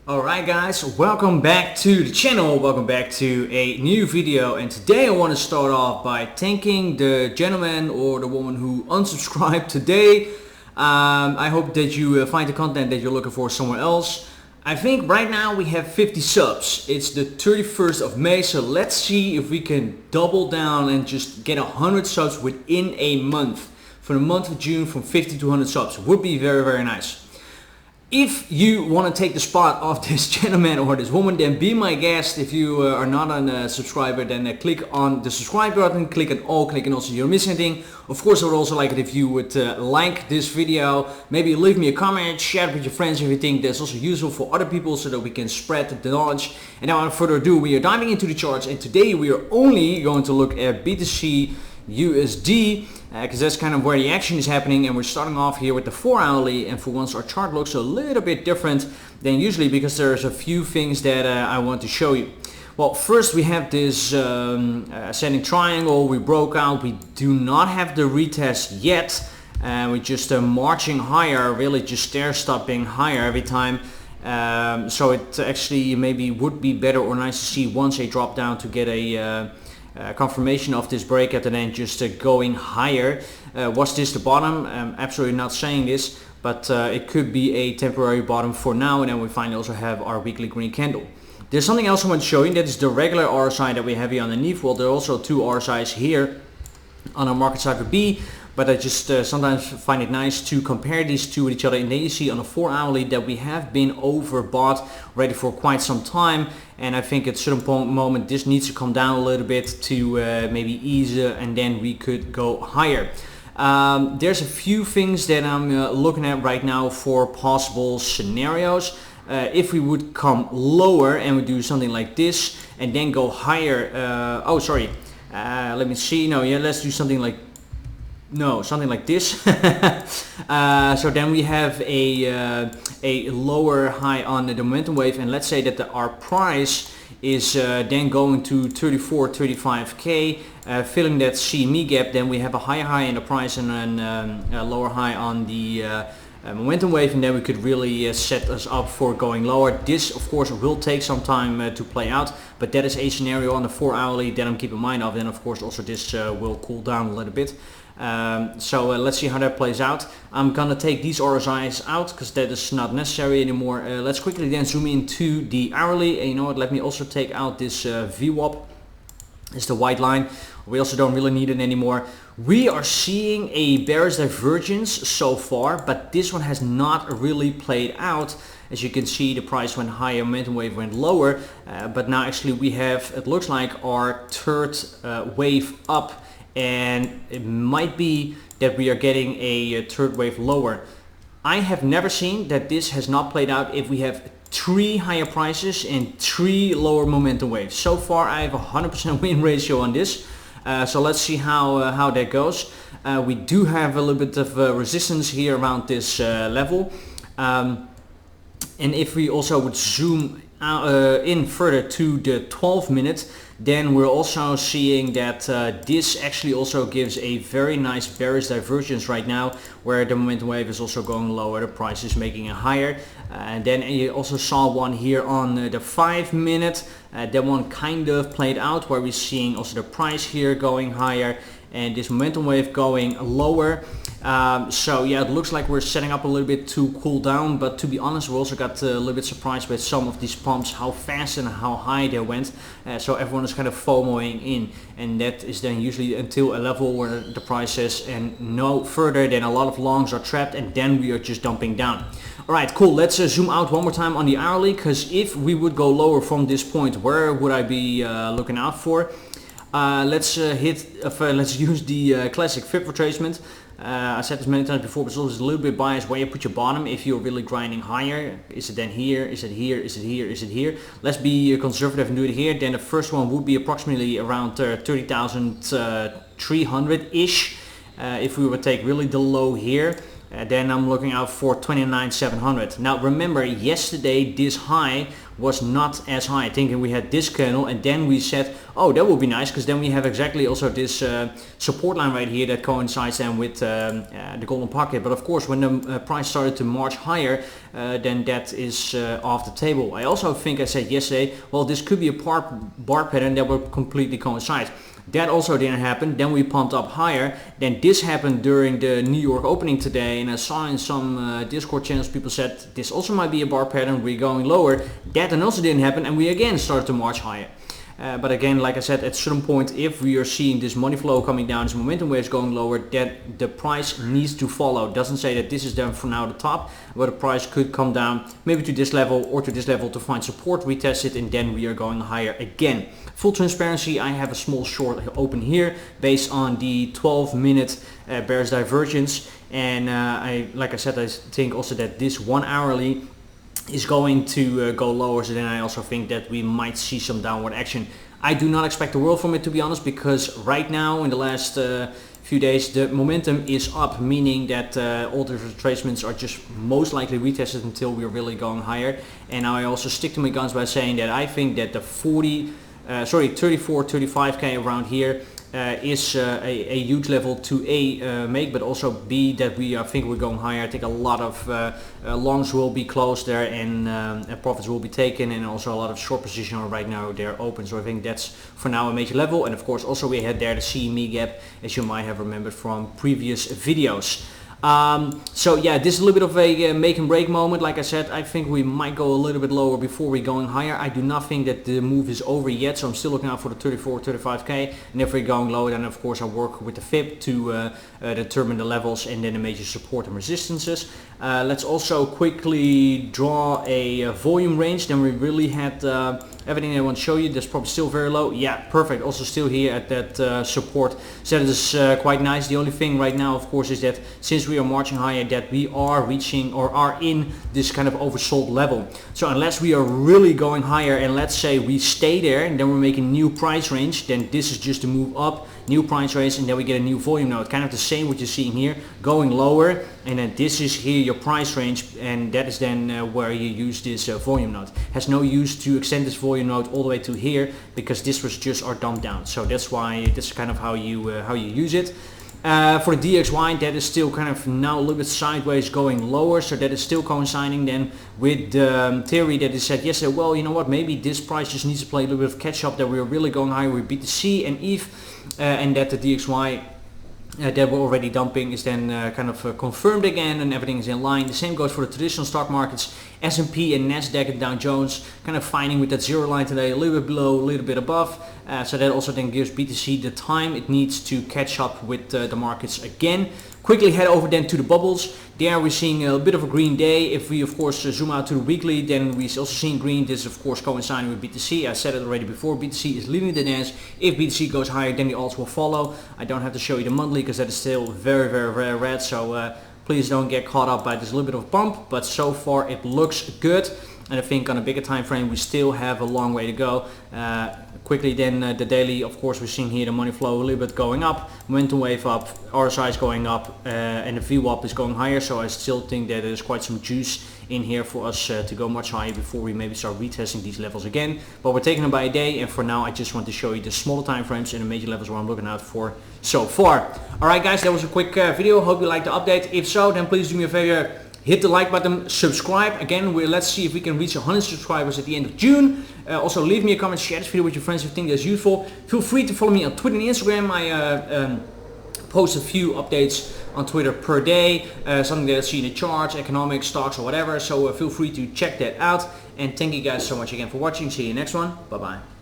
Alright guys, welcome back to the channel, welcome back to a new video, and today I want to start off by thanking the gentleman or the woman who unsubscribed today. I hope that you find the content that you're looking for somewhere else. I think right now we have 50 subs. It's the 31st of May, so let's see if we can double down and just get 100 subs within a month. For the month of June, from 50 to 100 subs would be very nice. If you want to take the spot of this gentleman or this woman, then be my guest. If you are not a subscriber, then click on the subscribe button, click on all, click on also you don't miss anything. Of course, I would also like it if you would like this video, maybe leave me a comment, share it with your friends if you think that's also useful for other people so that we can spread the knowledge. And now without further ado, we are diving into the charts, and today we are only going to look at BTC USD because that's kind of where the action is happening, and we're starting off here with the 4 hourly, and for once our chart looks a little bit different than usually because there's a few things that I want to show you. Well, first we have this ascending triangle. We broke out. We do not have the retest yet, we're just marching higher, really just stair stopping higher every time. So it actually maybe would be better or nice to see once a drop down to get a confirmation of this breakout and then just going higher. Was this the bottom? Absolutely not saying this, but it could be a temporary bottom for now, and then we finally also have our weekly green candle. There's something else I want to show you. That is the regular RSI that we have here underneath. Well, there are also two RSIs here on our market Cipher B, but I just sometimes find it nice to compare these two with each other, and then you see on a 4 hourly that we have been overbought already for quite some time, and I think at a certain moment this needs to come down a little bit to maybe ease, and then we could go higher. There's a few things that I'm looking at right now for possible scenarios. If we would come lower and we do something like this and then go higher, let me see. No, yeah, let's do something like this. So then we have a lower high on the momentum wave, and let's say that our price is then going to 35k, filling that CME gap. Then we have a higher high in the price and then a lower high on the momentum wave, and then we could really set us up for going lower. This of course will take some time to play out, but that is a scenario on the 4 hourly that I'm keeping in mind of. Then of course also this will cool down a little bit. So let's see how that plays out. I'm gonna take these RSIs out because that is not necessary anymore. Let's quickly then zoom into the hourly, and you know what, let me also take out this VWAP. It's the white line. We also don't really need it anymore. We are seeing a bearish divergence so far, but this one has not really played out. As you can see, the price went higher, momentum wave went lower, but now actually we have, it looks like, our third wave up, and it might be that we are getting a third wave lower. I have never seen that this has not played out if we have 3 higher prices and 3 lower momentum waves. So far I have a 100% win ratio on this. So let's see how that goes. We do have a little bit of resistance here around this level. And if we also would zoom in further to the 12 minutes, then we're also seeing that this actually also gives a very nice bearish divergence right now, where the momentum wave is also going lower, the price is making it higher. And then you also saw one here on the 5 minute. That one kind of played out, where we're seeing also the price here going higher and this momentum wave going lower. So yeah, it looks like we're setting up a little bit to cool down, but to be honest, we also got a little bit surprised with some of these pumps, how fast and how high they went. So everyone is kind of FOMOing in, and that is then usually until a level where the price is and no further, then a lot of longs are trapped, and then we are just dumping down. Alright, cool. Let's zoom out one more time on the hourly, because if we would go lower from this point, where would I be looking out for? Let's use the classic fib retracement. I said this many times before, but it's always a little bit biased where you put your bottom if you're really grinding higher. Is it then here? Is it here? Is it here? Is it here? Let's be conservative and do it here. Then the first one would be approximately around 30,300-ish. If we would take really the low here, then I'm looking out for 29,700. Now remember, yesterday this high was not as high. I think we had this candle, and then we said, oh, that would be nice, because then we have exactly also this support line right here that coincides then with the golden pocket. But of course, when the price started to march higher, then that is off the table. I also think I said yesterday, well, this could be a bar pattern that will completely coincide. That also didn't happen. Then we pumped up higher. Then this happened during the New York opening today, and I saw in some Discord channels people said this also might be a bar pattern, we're going lower. That then also didn't happen, and we again started to march higher. But again, like I said, at a certain point, if we are seeing this money flow coming down, this momentum waves going lower, that the price needs to follow. It doesn't say that this is then for now the top, but the price could come down maybe to this level or to this level to find support, retest it, and then we are going higher again. Full transparency, I have a small short open here based on the 12-minute bearish divergence, and like I said, I think also that this 1 hourly is going to go lower, so then I also think that we might see some downward action. I do not expect the world from it, to be honest, because right now in the last few days the momentum is up, meaning that all the retracements are just most likely retested until we're really going higher. And I also stick to my guns by saying that I think that the 34, 35k around here is a huge level to make, but also B, that I think we're going higher. I think a lot of longs will be closed there, and profits will be taken, and also a lot of short position are right now they're open. So I think that's for now a major level. And of course also we had there the CME gap, as you might have remembered from previous videos. So yeah, this is a little bit of a make and break moment. Like I said, I think we might go a little bit lower before we're going higher. I do not think that the move is over yet, so I'm still looking out for the 34, 35k. And if we're going lower, then of course I work with the fib to determine the levels and then the major support and resistances. Let's also quickly draw a volume range. Then we really had everything I want to show you. That's probably still very low. Yeah, perfect. Also still here at that support. So that is quite nice. The only thing right now, of course, is that since we are marching higher, that we are reaching or are in this kind of oversold level. So unless we are really going higher, and let's say we stay there and then we're making new price range, then this is just a move up, new price range, and then we get a new volume node. Kind of the same what you're seeing here, going lower, and then this is here your price range, and that is then where you use this volume node. Has no use to extend this volume node all the way to here, because this was just our dump down. So that's why this is kind of how you use it. For the DXY, that is still kind of now a little bit sideways going lower, so that is still coinciding then with the theory that is said yesterday, well, you know what, maybe this price just needs to play a little bit of catch up, that we're really going higher with BTC and ETH, and that the DXY that we're already dumping is then kind of confirmed again, and everything is in line. The same goes for the traditional stock markets. S&P and Nasdaq and Dow Jones kind of fighting with that zero line today, a little bit below, a little bit above. So that also then gives BTC the time it needs to catch up with the markets again. Quickly head over then to the bubbles. There we're seeing a bit of a green day. If we of course zoom out to the weekly, then we're also seeing green. This is of course coinciding with BTC. I said it already before, BTC is leading the dance. If BTC goes higher, then the alts will follow. I don't have to show you the monthly because that is still very, very, very red. So please don't get caught up by this little bit of bump, but so far it looks good. And I think on a bigger time frame we still have a long way to go. Quickly then the daily, of course we're seeing here the money flow a little bit going up, momentum wave up, RSI is going up, and the VWAP is going higher. So I still think that there's quite some juice in here for us to go much higher before we maybe start retesting these levels again. But we're taking them by a day, and for now I just want to show you the smaller time frames and the major levels where I'm looking out for so far. Alright guys, that was a quick video. Hope you liked the update. If so, then please do me a favor, hit the like button, subscribe. Again, let's see if we can reach 100 subscribers at the end of June. Also leave me a comment, share this video with your friends if you think that's useful. Feel free to follow me on Twitter and Instagram. I post a few updates on Twitter per day, something that I see in the charts, economics, stocks or whatever. So feel free to check that out. And thank you guys so much again for watching. See you next one. Bye bye.